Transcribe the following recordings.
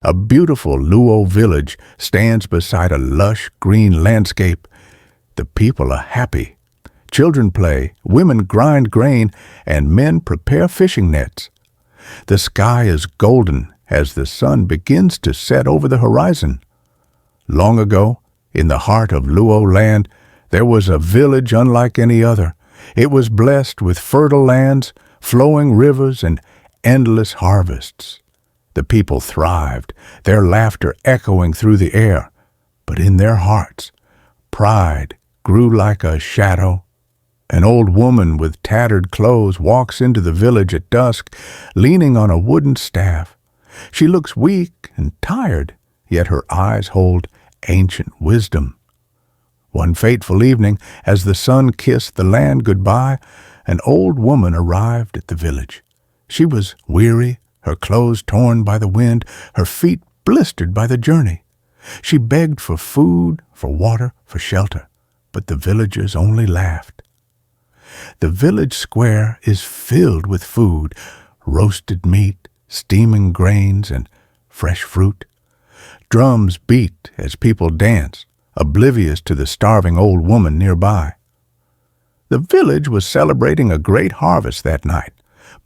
A beautiful Luo village stands beside a lush green landscape. The people are happy. Children play, women grind grain, and men prepare fishing nets. The sky is golden as the sun begins to set over the horizon. Long ago, in the heart of Luo land, there was a village unlike any other. It was blessed with fertile lands, flowing rivers, and endless harvests. The people thrived, their laughter echoing through the air. But in their hearts, pride grew like a shadow. An old woman with tattered clothes walks into the village at dusk, leaning on a wooden staff. She looks weak and tired, yet her eyes hold ancient wisdom. One fateful evening, as the sun kissed the land goodbye, an old woman arrived at the village. She was weary, her clothes torn by the wind, her feet blistered by the journey. She begged for food, for water, for shelter, but the villagers only laughed. The village square is filled with food, roasted meat, steaming grains, and fresh fruit. Drums beat as people dance, oblivious to the starving old woman nearby. The village was celebrating a great harvest that night.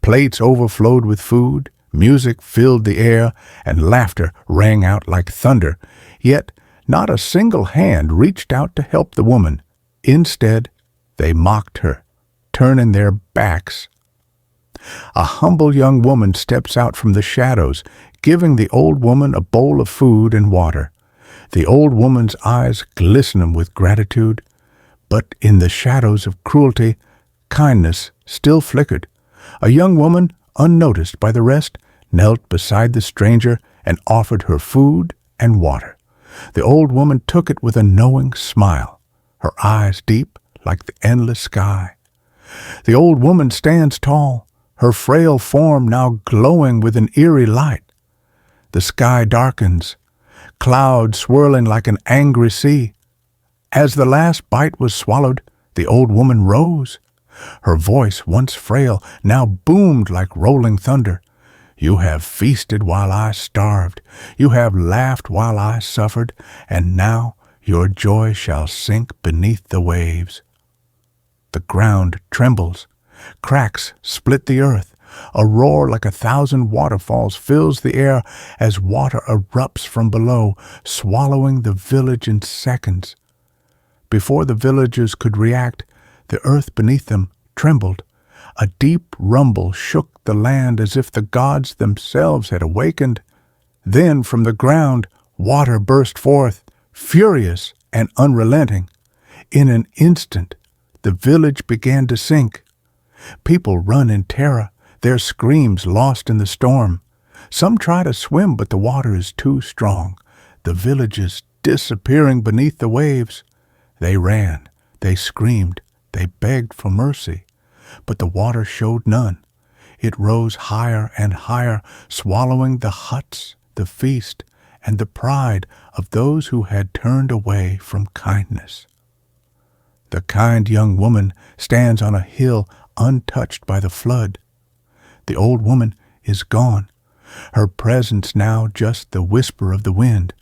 Plates overflowed with food, music filled the air, and laughter rang out like thunder. Yet not a single hand reached out to help the woman. Instead, they mocked her, turning their backs. A humble young woman steps out from the shadows, giving the old woman a bowl of food and water. The old woman's eyes glisten with gratitude, but in the shadows of cruelty, kindness still flickered. A young woman, unnoticed by the rest, knelt beside the stranger and offered her food and water. The old woman took it with a knowing smile, her eyes deep like the endless sky. The old woman stands tall, her frail form now glowing with an eerie light. The sky darkens, clouds swirling like an angry sea. As the last bite was swallowed, the old woman rose. Her voice, once frail, now boomed like rolling thunder. You have feasted while I starved. You have laughed while I suffered, and now your joy shall sink beneath the waves. The ground trembles. Cracks split the earth. A roar like 1,000 waterfalls fills the air as water erupts from below, swallowing the village in seconds. Before the villagers could react, the earth beneath them trembled. A deep rumble shook the land as if the gods themselves had awakened. Then from the ground water burst forth, furious and unrelenting. In an instant, the village began to sink. People run in terror, their screams lost in the storm. Some try to swim, but the water is too strong. The village is disappearing beneath the waves. They ran, they screamed, they begged for mercy, but the water showed none. It rose higher and higher, swallowing the huts, the feast, and the pride of those who had turned away from kindness. The kind young woman stands on a hill untouched by the flood. The old woman is gone, her presence now just the whisper of the wind.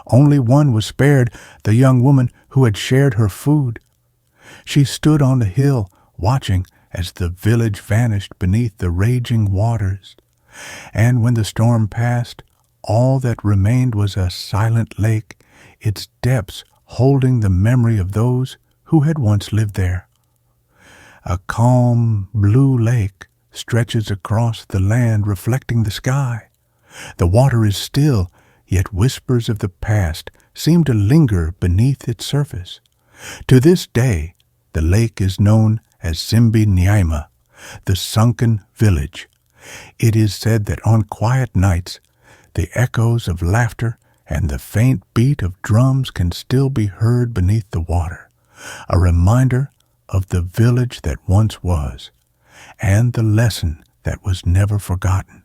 Only one was spared, the young woman who had shared her food. She stood on the hill, watching as the village vanished beneath the raging waters. And when the storm passed, all that remained was a silent lake, its depths holding the memory of those who had once lived there. A calm blue lake stretches across the land, reflecting the sky. The water is still, yet whispers of the past seem to linger beneath its surface. To this day, the lake is known as Simbi Nyaima, the sunken village. It is said that on quiet nights, the echoes of laughter and the faint beat of drums can still be heard beneath the water, a reminder of the village that once was, and the lesson that was never forgotten.